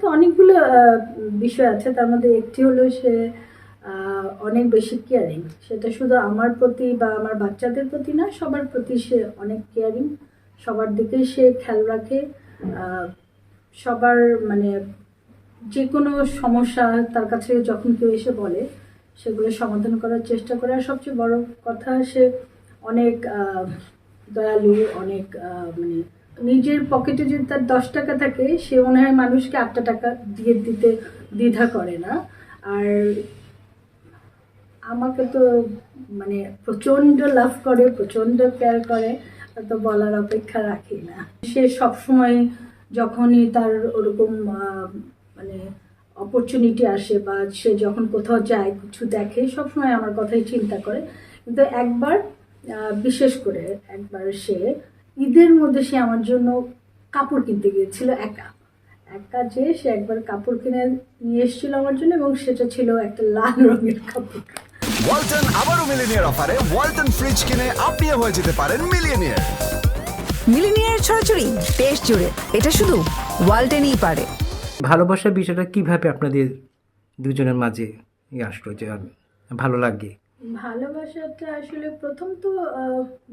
তো অনেকগুলো বিষয় আছে, তার মধ্যে একটি হলো সে অনেক বেশি কেয়ারিং। সেটা শুধু আমার প্রতি বা আমার বাচ্চাদের প্রতি না, সবার প্রতি সে অনেক কেয়ারিং। সবার দিকেই সে খেয়াল রাখে। সবার মানে যে কোনো সমস্যা তার কাছে যখন কেউ এসে বলে সেগুলো সমাধান করার চেষ্টা করে। আর সবচেয়ে বড় কথা, সে অনেক দয়ালু, অনেক মানে নিজের পকেটে যদি তার 10 টাকা থাকে, সে মনে হয় মানুষকে 8টা টাকা দিয়ে দিতে দ্বিধা করে না। আর আমাকে তো মানে প্রচণ্ড লাভ করে, প্রচণ্ড কেয়ার করে, তো বলার অপেক্ষা রাখি না। সে সবসময় যখনই তার ওরকম মানে অপরচুনিটি আসে বা সে যখন কোথাও যায়, কিছু দেখে, সবসময় আমার কথাই চিন্তা করে। কিন্তু একবার বিশেষ করে একবার সে ঈদের মধ্যে সে আমার জন্য কাপড় কিনতে গিয়েছিল একা একা যে সে একবার কাপড় কিনে নিয়ে এসেছিল আমার জন্য, এবং সেটা ছিল একটা লাল রঙের কাপড়। ওয়ালটন আবারও মিলিনিয়ার অফারে ওয়ালটন ফ্রিজ কিনে আপনিও হয়ে যেতে পারেন মিলিয়নিয়ার। মিলিনিয়ার ছড়াছড়ি দেশ জুড়ে, এটা শুধু ওয়ালটেনই পারে। ভালোবাসার বিষয়টা কিভাবে আপনাদের দুজনের মাঝে আসলো যে ভালো লাগে? ভালোবাসাটা আসলে প্রথম তো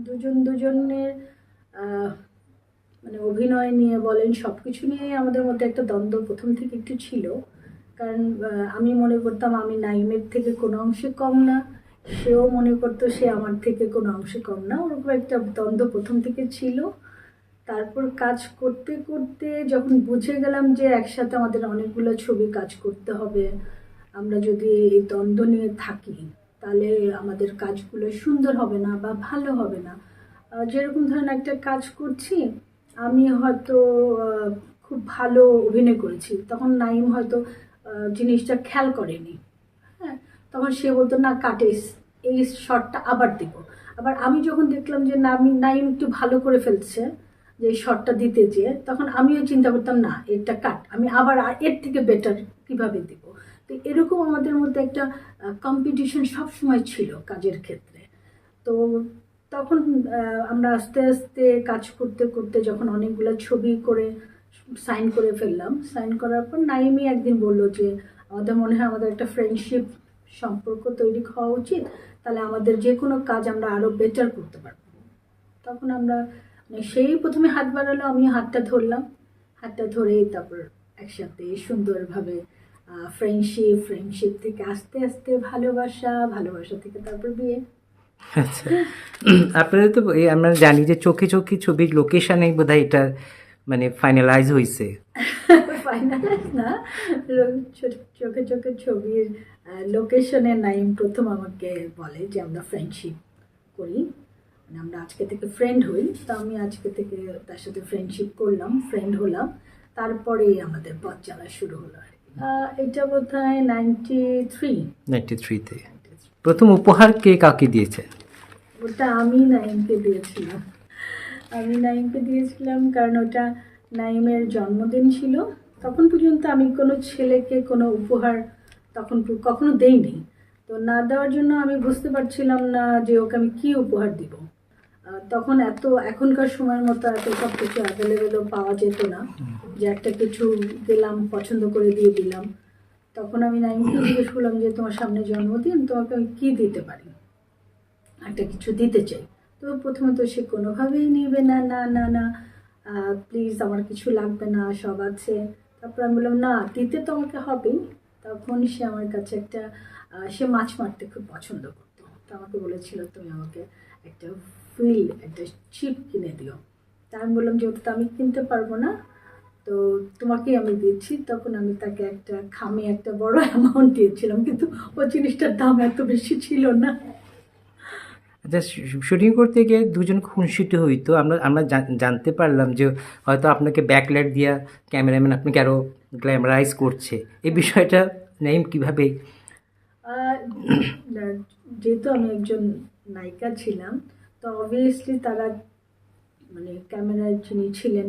দুজন দুজনের মানে অভিনয় নিয়ে বলেন, সব কিছু নিয়ে আমাদের মধ্যে একটা দ্বন্দ্ব প্রথম থেকে একটু ছিল। কারণ আমি মনে করতাম আমি নাইমের থেকে কোনো অংশে কম না, সেও মনে করতো সে আমার থেকে কোনো অংশে কম না। ওরকম একটা দ্বন্দ্ব প্রথম থেকে ছিল। তারপর কাজ করতে করতে যখন বুঝে গেলাম যে একসাথে আমাদের অনেকগুলো ছবি কাজ করতে হবে, আমরা যদি এই দ্বন্দ্ব নিয়ে থাকি তাহলে আমাদের কাজগুলো সুন্দর হবে না বা ভালো হবে না। যেরকম ধরেন একটা কাজ করছি, আমি হয়তো খুব ভালো অভিনয় করেছি, তখন নাইম হয়তো জিনিসটা খেয়াল করেনি। হ্যাঁ, তখন সে বলতো না কাটে, এই শটটা আবার দিব। আবার আমি যখন দেখলাম যে না, আমি নাইম একটু ভালো করে ফেলছে যে এই শটটা দিতে যেয়ে, তখন আমিও চিন্তা করতাম না এটা কাট, আমি আবার এর থেকে বেটার কিভাবে দিব। তো এরকম আমাদের মধ্যে একটা কম্পিটিশন সবসময় ছিল কাজের ক্ষেত্রে। তো তখন আমরা আস্তে আস্তে কাজ করতে করতে যখন অনেকগুলো ছবি করে সাইন করে ফেললাম, সাইন করার পর নাইমি একদিন বললো যে আমাদের মনে হয় আমাদের একটা ফ্রেন্ডশিপ সম্পর্ক তৈরি হওয়া উচিত, তাহলে আমাদের যে কোনো কাজ আমরা আরও বেটার করতে পারবো। তখন আমরা মানে সেই প্রথমে হাত বাড়ালো, আমি হাতটা ধরলাম, হাতটা ধরেই তারপর একসাথে সুন্দরভাবে ফ্রেন্ডশিপ, ফ্রেন্ডশিপ থেকে আস্তে আস্তে ভালোবাসা, ভালোবাসা থেকে তারপর বিয়ে। আচ্ছা, আপনাদের তো আমরা জানি যে চোখে চোখে ছবির লোকেশানে বোধহয় এটা মানে ফাইনালাইজ হয়েছে। ফাইনালাইজ না, চোখে চোখে ছবির লোকেশনে নাইম প্রথম আমাকে বলে যে আমরা ফ্রেন্ডশিপ করি, মানে আমরা আজকে থেকে ফ্রেন্ড হই। তো আমি আজকে থেকে তার সাথে ফ্রেন্ডশিপ করলাম, ফ্রেন্ড হলাম, তারপরেই আমাদের পথ চলা শুরু হলো। এটা বোধ হয় 93-তে প্রথম উপহার কে কাকে দিয়েছে? ওটা আমি নাইমকে দিয়েছিলাম। আমি নাইমকে দিয়েছিলাম কারণ ওটা নাইমের জন্মদিন ছিল। তখন পর্যন্ত আমি কোনো ছেলেকে কোনো উপহার তখন কখনো দেইনি। তো না দেওয়ার জন্য আমি বুঝতে পারছিলাম না যে ওকে আমি কী উপহার দিব। তখন এত এখনকার সময়ের মতো এত সব কিছু অ্যাভেলেবেলও পাওয়া যেত না যে একটা কিছু দিলাম, পছন্দ করে দিয়ে দিলাম। তখন আমি নাইমকে জিজ্ঞেস করলাম যে তোমার সামনে জন্মদিন, তোমাকে আমি কী দিতে পারি, একটা কিছু দিতে চাই। তো প্রথমে তো সে কোনোভাবেই নেবে না, না না না প্লিজ আমার কিছু লাগবে না, সব আছে। তারপর আমি বললাম না, দিতে তো আমাকে হবেই। তখন সে আমার কাছে একটা সে মাছ মারতে খুব পছন্দ করতো, তো আমাকে বলেছিল তুমি আমাকে একটা একটা ছিপ কিনে দিও। তা আমি বললাম যে ওটা তো আমি কিনতে পারবো না, তো তোমাকেই আমি দিচ্ছি। তখন আমি তাকে একটা খামে একটা বড় অ্যামাউন্ট দিয়েছিলাম, কিন্তু ওই জিনিসটার দাম এত বেশি ছিল না। আচ্ছা, শুটিং করতে গিয়ে দুজন খুনসুটি হইতো, আমরা আমরা জানতে পারলাম যে হয়তো আপনাকে ব্যাকলাইট দিয়া ক্যামেরাম্যান আপনাকে আরও গ্ল্যামারাইজ করছে, এই বিষয়টা নাইম কীভাবে? যেহেতু আমি একজন নায়িকা ছিলাম, তো অবভিয়াসলি তারা মানে ক্যামেরার যিনি ছিলেন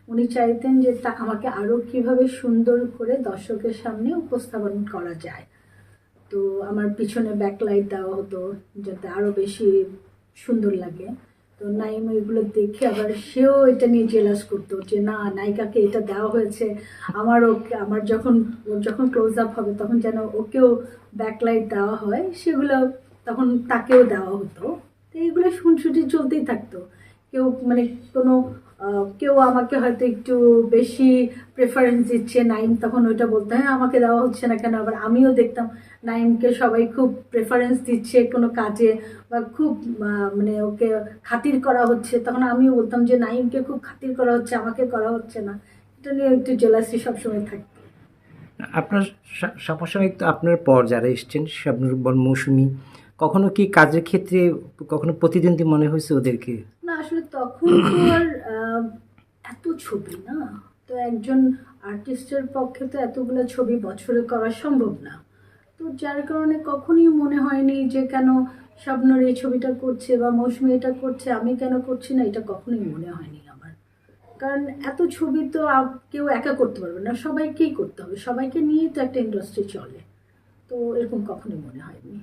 উনি চাইতেন যে তা আমাকে আরও কীভাবে সুন্দর করে দর্শকের সামনে উপস্থাপন করা যায়। তো আমার পিছনে ব্যাকলাইট দেওয়া হতো যাতে আরও বেশি সুন্দর লাগে। তো তো নাইম এগুলো দেখে আবার সেও এটা নিয়ে জেলাস করতো যে না নায়িকাকে এটা দেওয়া হয়েছে, আমার যখন ওর যখন ক্লোজ আপ হবে তখন যেন ওকেও ব্যাকলাইট দেওয়া হয়, সেগুলো তখন তাকেও দেওয়া হতো। তো এইগুলো শুনশুটি চলতেই থাকতো। কেউ মানে কোনো কেউ আমাকে হয়তো একটু বেশি প্রেফারেন্স দিচ্ছে, নাইম তখন ওইটা বলতো হ্যাঁ আমাকে দেওয়া হচ্ছে না কেন। আবার আমিও দেখতাম নাইমকে সবাই খুব প্রেফারেন্স দিচ্ছে কোনো কাজে বা খুব মানে ওকে খাতির করা হচ্ছে, তখন আমিও বলতাম যে নাইমকে খুব খাতির করা হচ্ছে, আমাকে করা হচ্ছে না। এটা নিয়ে একটু জেলাসি সবসময় থাকতো। আপনার সমসাময়িক তো আপনার পর যারা এসছেন শাবনূর বল, মৌসুমী, কখনো কি কাজের ক্ষেত্রে কখনো প্রতিদ্বন্দ্বী মনে হয়েছে ওদেরকে? না আসলে তখন তো আর এত ছবি না, তো একজন আর্টিস্টের পক্ষে তো এতগুলো ছবি বছরে করা সম্ভব না। তো যার কারণে কখনোই মনে হয়নি যে কেন শাবনূর এই ছবিটা করছে বা মৌসুমী এটা করছে আমি কেন করছি না, এটা কখনোই মনে হয়নি আমার। কারণ এত ছবি তো কেউ একা করতে পারবে না, সবাইকেই করতে হবে, সবাইকে নিয়েই তো একটা ইন্ডাস্ট্রি চলে। তো এরকম কখনোই মনে হয়নি।